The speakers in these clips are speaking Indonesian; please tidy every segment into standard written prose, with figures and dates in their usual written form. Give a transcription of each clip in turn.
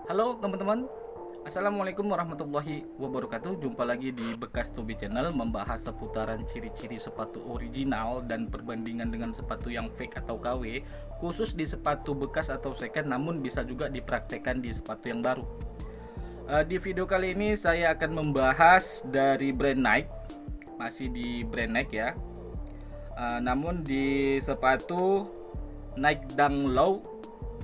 Halo teman-teman, Assalamualaikum warahmatullahi wabarakatuh. Jumpa lagi di Bekas Tobi Channel, membahas seputaran ciri-ciri sepatu original dan perbandingan dengan sepatu yang fake atau KW, khusus di sepatu bekas atau second, namun bisa juga dipraktekkan di sepatu yang baru. Di video kali ini saya akan membahas dari brand Nike, masih di brand Nike ya. Namun di sepatu Nike Dunk Low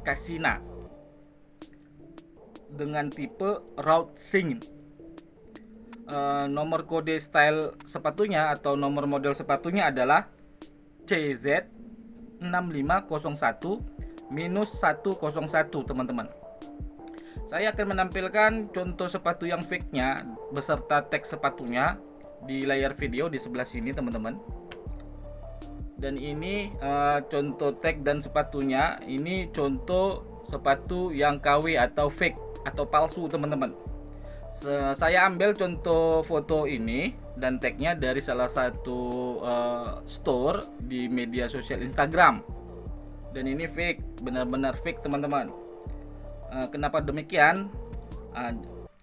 Cassina dengan tipe Route Sync. Nomor kode style sepatunya atau nomor model sepatunya adalah CZ6501-101 teman-teman. Saya akan menampilkan contoh sepatu yang fake-nya beserta teks sepatunya di layar video di sebelah sini teman-teman. Dan ini contoh tag dan sepatunya. Ini contoh sepatu yang KW atau fake atau palsu teman-teman. Saya ambil contoh foto ini dan tagnya dari salah satu store di media sosial Instagram. Dan ini fake, benar-benar fake teman-teman. Kenapa demikian?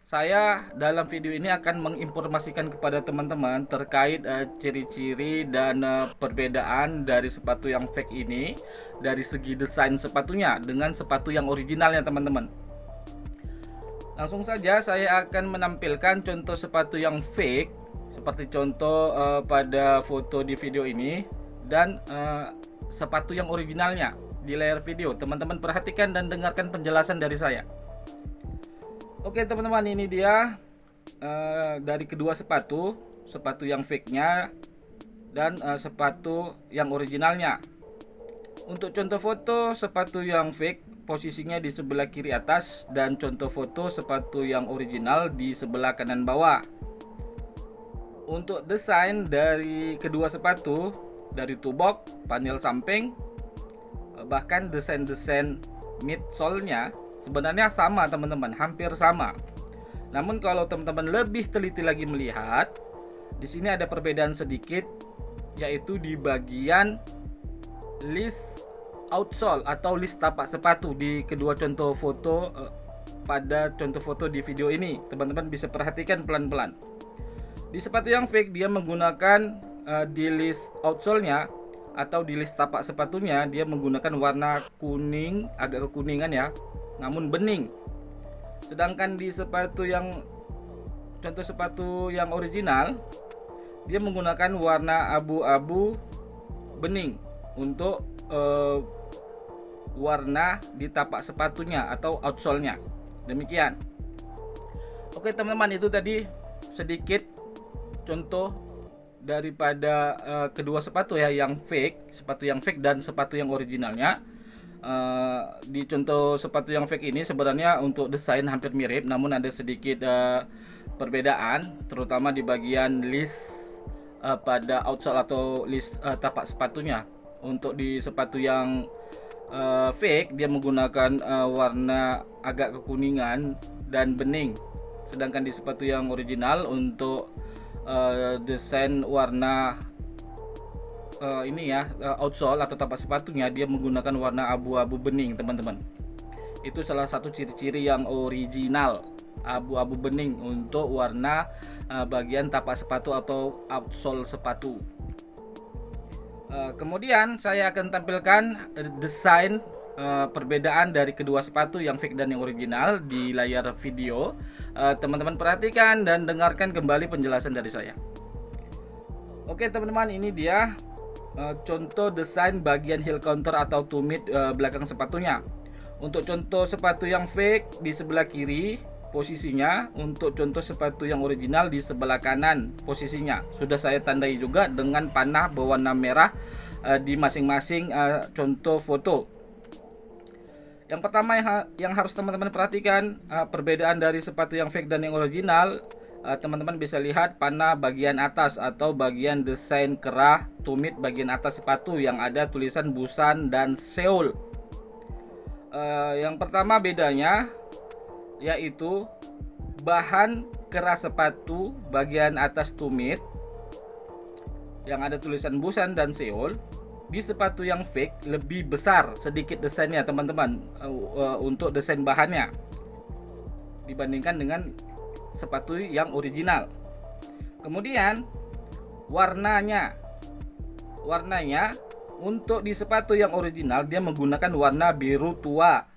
Saya dalam video ini akan menginformasikan kepada teman-teman terkait ciri-ciri dan perbedaan dari sepatu yang fake ini dari segi desain sepatunya dengan sepatu yang originalnya teman-teman. Langsung saja saya akan menampilkan contoh sepatu yang fake seperti contoh pada foto di video ini dan sepatu yang originalnya di layar video. Teman-teman perhatikan dan dengarkan penjelasan dari saya. Oke teman-teman, ini dia dari kedua sepatu yang fake-nya dan sepatu yang originalnya. Untuk contoh foto sepatu yang fake posisinya di sebelah kiri atas dan contoh foto sepatu yang original di sebelah kanan bawah. Untuk desain dari kedua sepatu, dari tubok, panel samping, bahkan desain-desain midsole-nya sebenarnya sama teman-teman, hampir sama. Namun kalau teman-teman lebih teliti lagi melihat, di sini ada perbedaan sedikit, yaitu di bagian list outsole atau list tapak sepatu di kedua contoh foto. Pada contoh foto di video ini teman-teman bisa perhatikan pelan-pelan. Di sepatu yang fake dia menggunakan di list outsole-nya atau di list tapak sepatunya dia menggunakan warna kuning, agak kekuningan ya, namun bening. Sedangkan di sepatu yang contoh sepatu yang original dia menggunakan warna abu-abu bening untuk warna di tapak sepatunya atau outsole-nya. Demikian. Oke teman-teman, itu tadi sedikit contoh daripada kedua sepatu ya, yang fake, sepatu yang fake dan sepatu yang originalnya. Di contoh sepatu yang fake ini sebenarnya untuk desain hampir mirip, namun ada sedikit perbedaan, terutama di bagian list pada outsole atau list tapak sepatunya. Untuk di sepatu yang fake dia menggunakan warna agak kekuningan dan bening, sedangkan di sepatu yang original untuk desain warna ini ya, outsole atau tapak sepatunya dia menggunakan warna abu-abu bening teman-teman. Itu salah satu ciri-ciri yang original, abu-abu bening untuk warna bagian tapak sepatu atau outsole sepatu. Kemudian saya akan tampilkan desain perbedaan dari kedua sepatu yang fake dan yang original di layar video. Teman-teman perhatikan dan dengarkan kembali penjelasan dari saya. Oke teman-teman, ini dia contoh desain bagian heel counter atau tumit belakang sepatunya. Untuk contoh sepatu yang fake di sebelah kiri posisinya, untuk contoh sepatu yang original di sebelah kanan posisinya. Sudah saya tandai juga dengan panah berwarna merah di masing-masing contoh foto. Yang pertama yang harus teman-teman perhatikan perbedaan dari sepatu yang fake dan yang original. Teman-teman bisa lihat panah bagian atas atau bagian desain kerah tumit bagian atas sepatu yang ada tulisan Busan dan Seoul. Yang pertama bedanya yaitu bahan kerah sepatu bagian atas tumit yang ada tulisan Busan dan Seoul di sepatu yang fake lebih besar sedikit desainnya teman-teman, untuk desain bahannya. dibandingkan dengan sepatu yang original. Kemudian warnanya untuk di sepatu yang original dia menggunakan warna biru tua,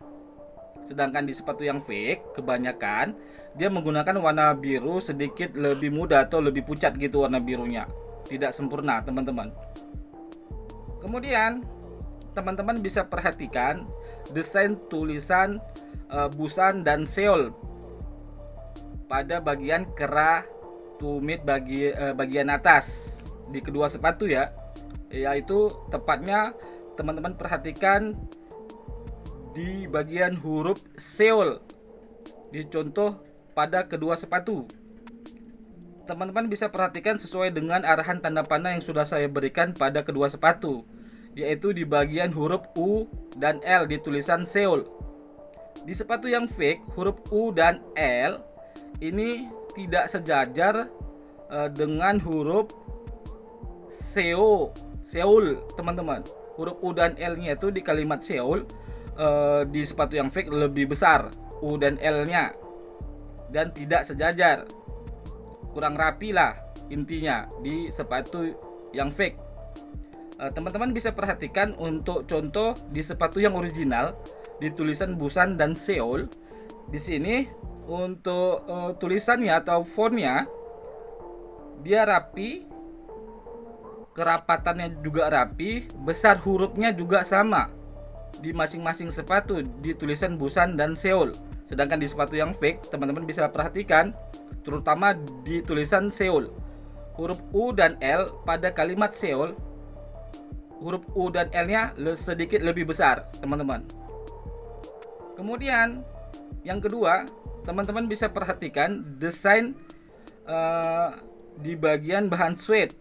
sedangkan di sepatu yang fake kebanyakan dia menggunakan warna biru sedikit lebih muda atau lebih pucat gitu, warna birunya tidak sempurna teman-teman. Kemudian teman-teman bisa perhatikan desain tulisan Busan dan Seoul pada bagian kera tumit bagian atas di kedua sepatu ya, yaitu tepatnya teman-teman perhatikan di bagian huruf Seoul dicontoh pada kedua sepatu. Teman-teman bisa perhatikan sesuai dengan arahan tanda panah yang sudah saya berikan pada kedua sepatu, yaitu di bagian huruf U dan L di tulisan Seoul. Di sepatu yang fake, huruf U dan L ini tidak sejajar dengan huruf Seoul teman-teman. Huruf U dan L nya itu di kalimat Seoul di sepatu yang fake lebih besar U dan L nya dan tidak sejajar, kurang rapi lah intinya di sepatu yang fake. Teman-teman bisa perhatikan untuk contoh di sepatu yang original di tulisan Busan dan Seoul. Di sini untuk tulisannya atau fontnya dia rapi, kerapatannya juga rapi, besar hurufnya juga sama di masing-masing sepatu di tulisan Busan dan Seoul. Sedangkan di sepatu yang fake teman-teman bisa perhatikan terutama di tulisan Seoul, huruf U dan L pada kalimat Seoul, huruf U dan L nya sedikit lebih besar teman-teman. Kemudian yang kedua, teman-teman bisa perhatikan desain di bagian bahan suede.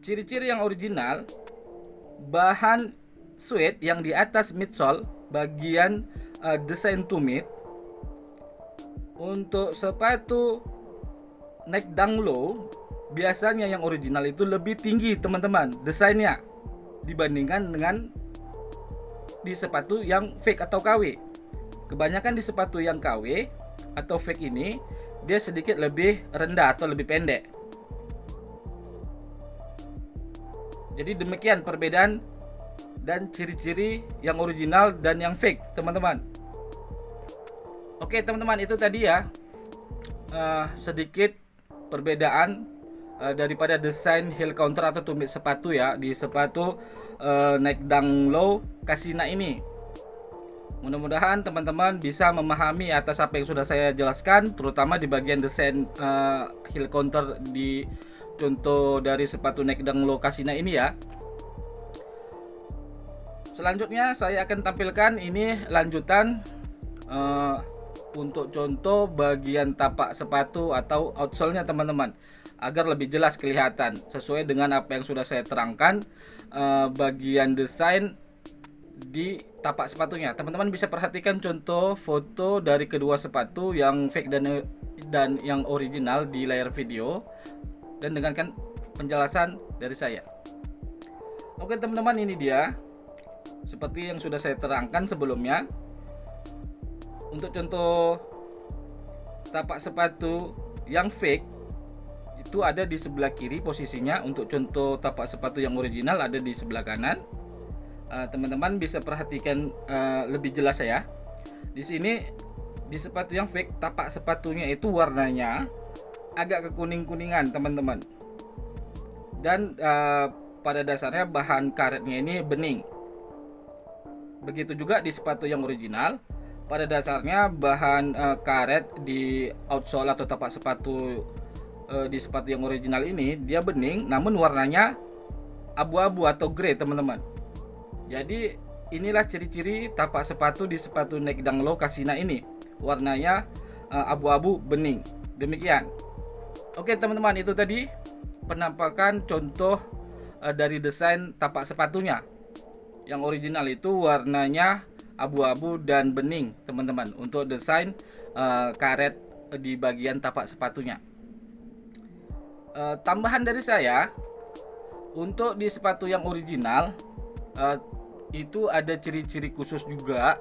Ciri-ciri yang original, bahan suede yang di atas midsole bagian desain tumit. Untuk sepatu Nike Dunk Low biasanya yang original itu lebih tinggi teman-teman desainnya dibandingkan dengan di sepatu yang fake atau KW. Kebanyakan di sepatu yang KW atau fake ini dia sedikit lebih rendah atau lebih pendek. Jadi demikian perbedaan dan ciri-ciri yang original dan yang fake teman-teman. Oke teman-teman, itu tadi ya sedikit perbedaan daripada desain heel counter atau tumit sepatu ya di sepatu Nike Dunk Low Casina ini. Mudah-mudahan teman-teman bisa memahami atas apa yang sudah saya jelaskan, terutama di bagian desain heel counter di contoh dari sepatu Nike Dunk Low Casina ini ya. Selanjutnya saya akan tampilkan ini lanjutan untuk contoh bagian tapak sepatu atau outsole-nya teman-teman, agar lebih jelas kelihatan sesuai dengan apa yang sudah saya terangkan bagian desain di tapak sepatunya. Teman-teman bisa perhatikan contoh foto dari kedua sepatu yang fake dan yang original di layar video dan dengarkan penjelasan dari saya. Oke teman-teman, ini dia seperti yang sudah saya terangkan sebelumnya. Untuk contoh tapak sepatu yang fake itu ada di sebelah kiri posisinya. Untuk contoh tapak sepatu yang original ada di sebelah kanan. Teman-teman bisa perhatikan lebih jelas ya. Di sini di sepatu yang fake tapak sepatunya itu warnanya agak kekuning-kuningan teman-teman. Dan pada dasarnya bahan karetnya ini bening. Begitu juga di sepatu yang original, pada dasarnya bahan karet di outsole atau tapak sepatu di sepatu yang original ini dia bening, namun warnanya abu-abu atau grey teman-teman. Jadi inilah ciri-ciri tapak sepatu di sepatu Nike Dunk Low Casina ini, warnanya abu-abu bening. Demikian. Oke teman-teman, itu tadi penampakan contoh dari desain tapak sepatunya. Yang original itu warnanya abu-abu dan bening teman-teman untuk desain karet di bagian tapak sepatunya. Tambahan dari saya, untuk di sepatu yang original itu ada ciri-ciri khusus juga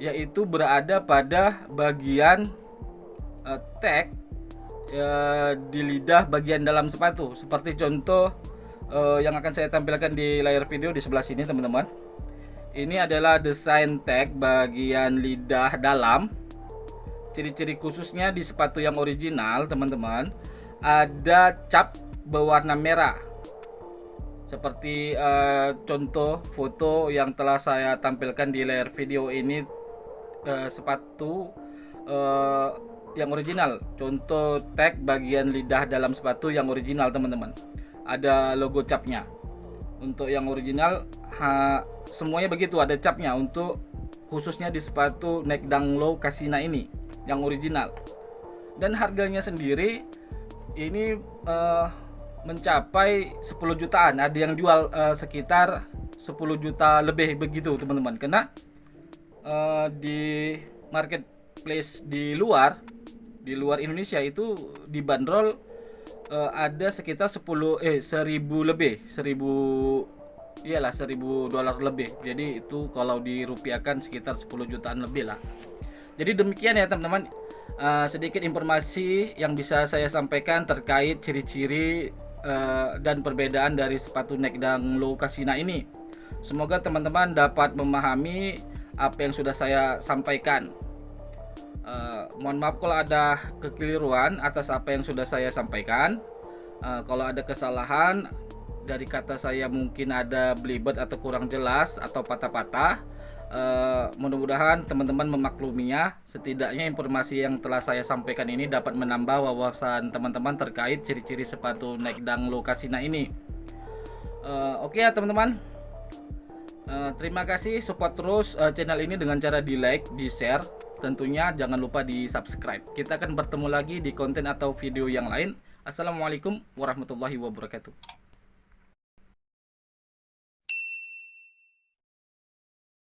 yaitu berada pada bagian tag di lidah bagian dalam sepatu. Seperti contoh yang akan saya tampilkan di layar video di sebelah sini teman-teman. Ini adalah desain tag bagian lidah dalam. Ciri-ciri khususnya di sepatu yang original teman-teman, ada cap berwarna merah. Seperti contoh foto yang telah saya tampilkan di layar video ini, sepatu yang original. Contoh tag bagian lidah dalam sepatu yang original teman-teman, ada logo capnya. Untuk yang original semuanya begitu, ada capnya. Untuk khususnya di sepatu Nike Dunk Low Casino ini yang original. Dan harganya sendiri ini mencapai 10 jutaan. Ada yang jual sekitar 10 juta lebih begitu teman-teman. Karena di marketplace di luar Indonesia itu dibanderol ada sekitar 1000 lebih, 1000 dolar lebih. Jadi itu kalau dirupiahkan sekitar 10 jutaan lebih lah. Jadi demikian ya teman-teman, sedikit informasi yang bisa saya sampaikan terkait ciri-ciri dan perbedaan dari sepatu Nike Dunk Low Casino ini. Semoga teman-teman dapat memahami apa yang sudah saya sampaikan. Mohon maaf kalau ada kekeliruan atas apa yang sudah saya sampaikan. Kalau ada kesalahan dari kata saya, mungkin ada belibet atau kurang jelas atau patah-patah, mudah-mudahan teman-teman memakluminya. Setidaknya informasi yang telah saya sampaikan ini dapat menambah wawasan teman-teman terkait ciri-ciri sepatu Nike Dunk Low Casino ini. Oke ya teman-teman, terima kasih. Support terus channel ini dengan cara di like, di share. Tentunya jangan lupa di subscribe. Kita akan bertemu lagi di konten atau video yang lain. Assalamualaikum warahmatullahi wabarakatuh.